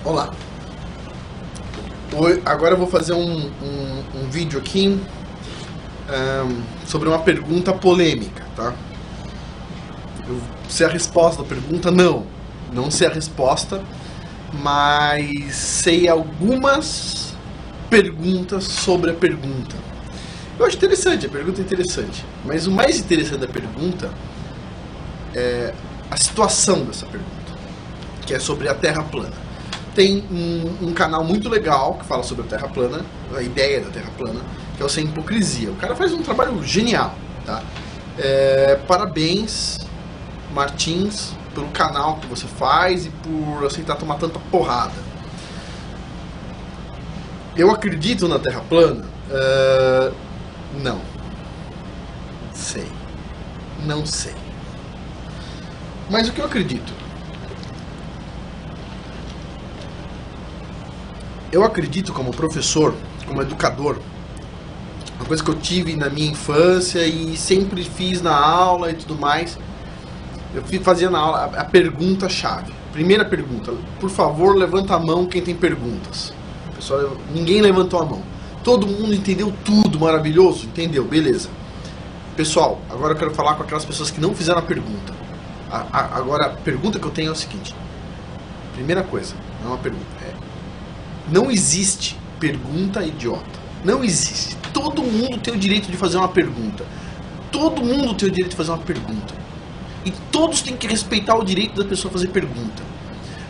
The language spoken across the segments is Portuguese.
Olá, agora eu vou fazer um vídeo aqui sobre uma pergunta polêmica, tá? Eu sei a resposta da pergunta? Não sei a resposta, mas sei algumas perguntas sobre a pergunta. Eu acho interessante, a pergunta é interessante, mas o mais interessante da pergunta é a situação dessa pergunta, que é sobre a Terra plana. Tem um canal muito legal que fala sobre a Terra plana, a ideia da Terra plana, que é o Sem Hipocrisia. O cara faz um trabalho genial, tá? Parabéns, Martins, pelo canal que você faz e por aceitar tomar tanta porrada. Eu acredito na Terra plana? Não. Não sei. Mas o que eu acredito? Eu acredito como professor, como educador, uma coisa que eu tive na minha infância e sempre fiz na aula e tudo mais, eu fazia na aula a pergunta-chave. Primeira pergunta, por favor, levanta a mão quem tem perguntas. Pessoal, ninguém levantou a mão. Todo mundo entendeu tudo, maravilhoso? Entendeu, beleza. Pessoal, agora eu quero falar com aquelas pessoas que não fizeram a pergunta. Agora, a pergunta que eu tenho é o seguinte. Primeira coisa, não é uma pergunta, não existe pergunta idiota. Não existe. Todo mundo tem o direito de fazer uma pergunta. Todo mundo tem o direito de fazer uma pergunta. E todos têm que respeitar o direito da pessoa fazer pergunta.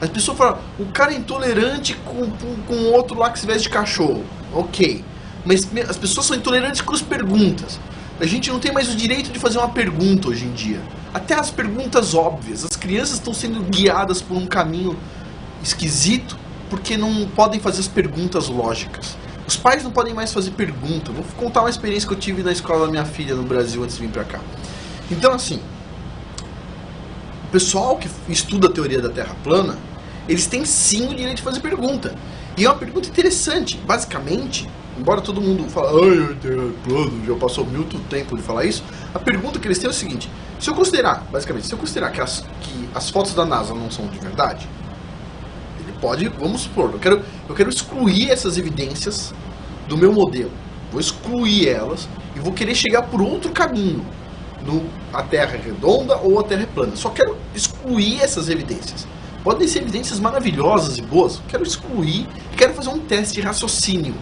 As pessoas falam, o cara é intolerante com o outro lá que se veste de cachorro. Ok. Mas as pessoas são intolerantes com as perguntas. A gente não tem mais o direito de fazer uma pergunta hoje em dia. Até as perguntas óbvias. As crianças estão sendo guiadas por um caminho esquisito porque não podem fazer as perguntas lógicas. Os pais não podem mais fazer pergunta. Vou contar uma experiência que eu tive na escola da minha filha no Brasil antes de vir pra cá. Então, assim, o pessoal que estuda a teoria da Terra plana, eles têm sim o direito de fazer pergunta. E é uma pergunta interessante. Basicamente, embora todo mundo fale, ai, Terra plana, já passou muito tempo de falar isso, a pergunta que eles têm é o seguinte: se eu considerar que as fotos da NASA não são de verdade, pode, vamos supor, eu quero excluir essas evidências do meu modelo. Vou excluir elas e vou querer chegar por outro caminho. A Terra é redonda ou a Terra é plana. Só quero excluir essas evidências. Podem ser evidências maravilhosas e boas. Quero excluir e quero fazer um teste de raciocínio.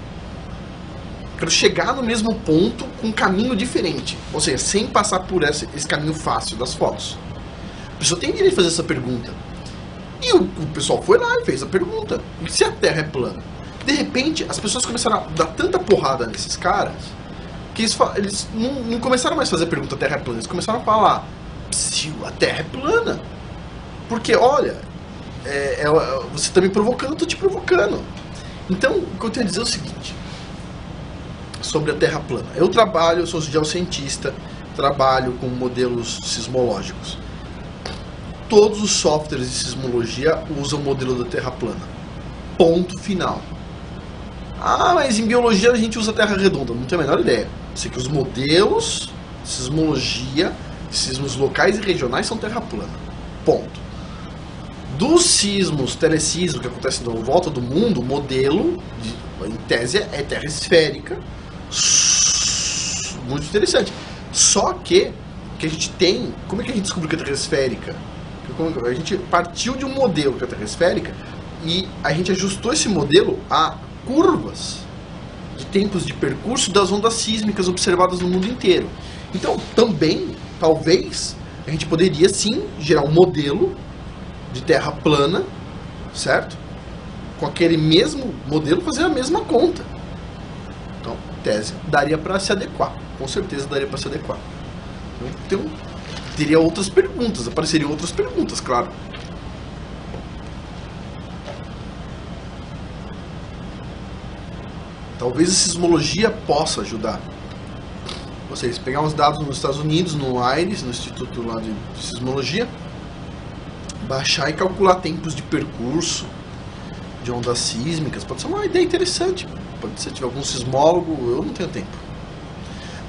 Quero chegar no mesmo ponto com um caminho diferente. Ou seja, sem passar por esse caminho fácil das fotos. A pessoa tem direito de fazer essa pergunta. E o pessoal foi lá e fez a pergunta. E se a Terra é plana? De repente, as pessoas começaram a dar tanta porrada nesses caras que eles não começaram mais a fazer a pergunta Terra é plana. Eles começaram a falar, se a Terra é plana. Porque, olha, você está me provocando, eu estou te provocando. Então, o que eu tenho a dizer é o seguinte. Sobre a Terra plana. Eu sou geocientista, trabalho com modelos sismológicos. Todos os softwares de sismologia usam o modelo da Terra plana. Ponto final. Ah, mas em biologia a gente usa Terra redonda. Não tenho a menor ideia. Sei que os modelos de sismologia, sismos locais e regionais são Terra plana. Ponto. Dos sismos, telesismos que acontecem na volta do mundo, o modelo, em tese, é Terra esférica. Muito interessante. Só que a gente tem... Como é que a gente descobriu que a Terra é esférica? A gente partiu de um modelo que é a Terra esférica e a gente ajustou esse modelo a curvas de tempos de percurso das ondas sísmicas observadas no mundo inteiro. Então, também, talvez, a gente poderia sim gerar um modelo de Terra plana, certo? Com aquele mesmo modelo fazer a mesma conta. Então, tese, daria para se adequar. Com certeza daria para se adequar. Então, teria outras perguntas, apareceriam outras perguntas, claro. Talvez a sismologia possa ajudar. Vocês pegar uns dados nos Estados Unidos, no IRIS, no Instituto lá de Sismologia, baixar e calcular tempos de percurso de ondas sísmicas, pode ser uma ideia interessante. Pode ser, se tiver algum sismólogo, eu não tenho tempo.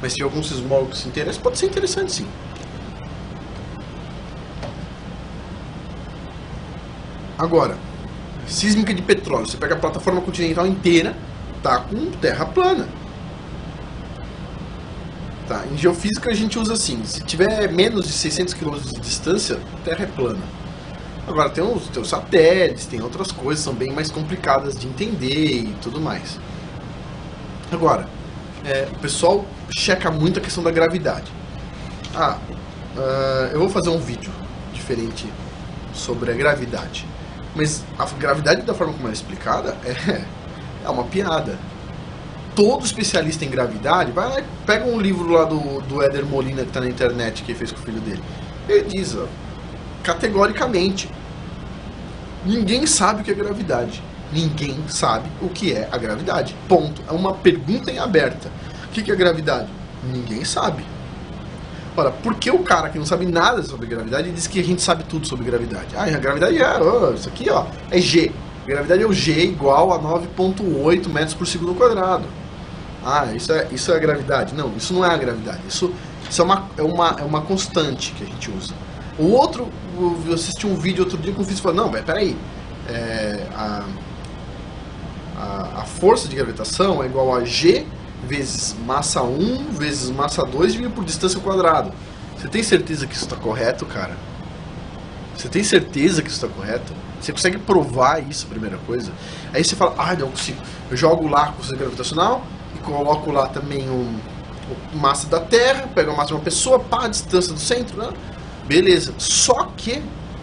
Mas se tiver algum sismólogo que se interessa, pode ser interessante sim. Agora, sísmica de petróleo. Você pega a plataforma continental inteira, tá com terra plana. Tá, em geofísica a gente usa assim, se tiver menos de 600 km de distância, terra é plana. Agora tem os satélites, tem outras coisas, são bem mais complicadas de entender e tudo mais. Agora, o pessoal checa muito a questão da gravidade. Eu vou fazer um vídeo diferente sobre a gravidade. Mas a gravidade, da forma como ela é explicada, é uma piada. Todo especialista em gravidade, vai lá e pega um livro lá do Éder Molina que está na internet, que ele fez com o filho dele. Ele diz, categoricamente, ninguém sabe o que é gravidade. Ninguém sabe o que é a gravidade. Ponto. É uma pergunta em aberta. O que é gravidade? Ninguém sabe. Ora, por que o cara que não sabe nada sobre gravidade diz que a gente sabe tudo sobre gravidade? A gravidade isso aqui é G. A gravidade é o G igual a 9,8 metros por segundo quadrado. Isso é a gravidade. Não, isso não é a gravidade. Isso é uma constante que a gente usa. O outro, eu assisti um vídeo outro dia com o físico falando, não, peraí, a força de gravitação é igual a G vezes massa 1 vezes massa 2 dividido por distância ao quadrado. Você tem certeza que isso está correto, cara? Você tem certeza que isso está correto? Você consegue provar isso, primeira coisa? Aí você fala, não consigo. Eu jogo lá a força gravitacional e coloco lá também massa da Terra, pego a massa de uma pessoa, a distância do centro, né? Beleza. Só que,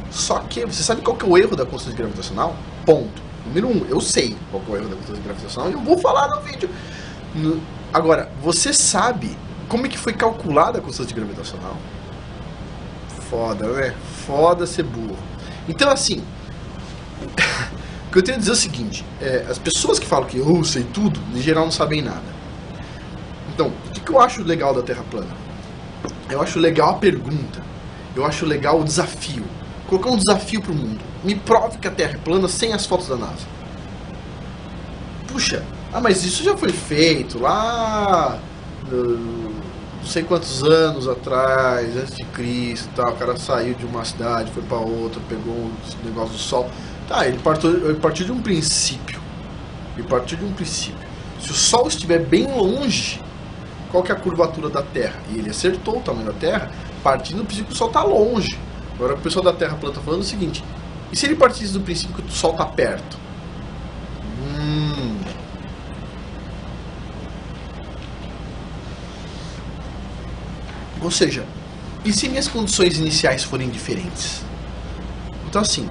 você sabe qual que é o erro da constante gravitacional? Ponto. Número 1, eu sei qual que é o erro da constante gravitacional e eu vou falar no vídeo. Agora, você sabe como é que foi calculada a constante gravitacional? Foda, né? Foda ser burro. Então, assim, o que eu tenho a dizer é o seguinte, as pessoas que falam que eu sei tudo, em geral não sabem nada. Então, o que eu acho legal da Terra plana? Eu acho legal a pergunta. Eu acho legal o desafio. Colocar um desafio pro mundo. Me prove que a Terra é plana sem as fotos da NASA. Puxa, mas isso já foi feito lá não sei quantos anos atrás, antes de Cristo, tá? O cara saiu de uma cidade, foi para outra, pegou o negócio do Sol. Tá, ele partiu de um princípio. Se o Sol estiver bem longe, qual que é a curvatura da Terra? E ele acertou o tamanho da Terra, partindo do princípio que o Sol está longe. Agora o pessoal da Terra plana está falando o seguinte, e se ele partisse do princípio que o Sol está perto? Ou seja, e se minhas condições iniciais forem diferentes? Então assim,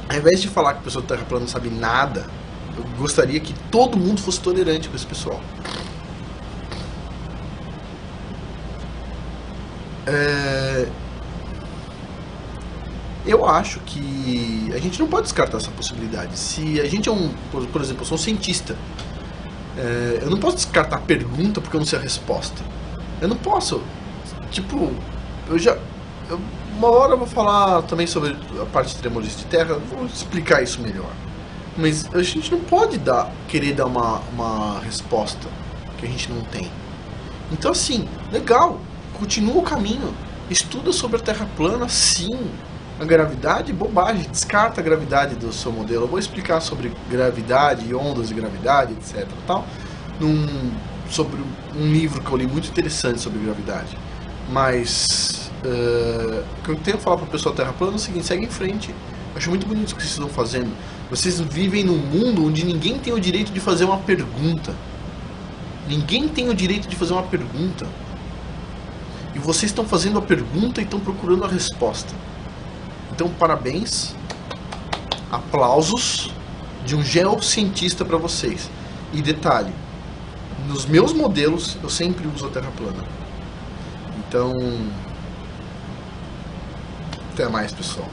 ao invés de falar que o pessoal da Terra plana não sabe nada, eu gostaria que todo mundo fosse tolerante com esse pessoal. Eu acho que a gente não pode descartar essa possibilidade. Se a gente por exemplo, eu sou um cientista, eu não posso descartar a pergunta porque eu não sei a resposta. Eu não posso. Tipo, uma hora eu vou falar também sobre a parte de tremores de terra, vou explicar isso melhor. Mas a gente não pode querer dar uma resposta que a gente não tem. Então assim, legal, continua o caminho. Estuda sobre a Terra plana, sim. A gravidade, bobagem, descarta a gravidade do seu modelo. Eu vou explicar sobre gravidade, ondas de gravidade, etc. Tal, sobre um livro que eu li muito interessante sobre gravidade. Mas o que eu tenho a falar para o pessoal da Terra plana é o seguinte, segue em frente. Eu acho muito bonito o que vocês estão fazendo. Vocês vivem num mundo onde ninguém tem o direito de fazer uma pergunta. Ninguém tem o direito de fazer uma pergunta. E vocês estão fazendo a pergunta e estão procurando a resposta. Então, parabéns, aplausos de um geocientista para vocês. E detalhe, nos meus modelos eu sempre uso a Terra plana. Então, até mais, pessoal.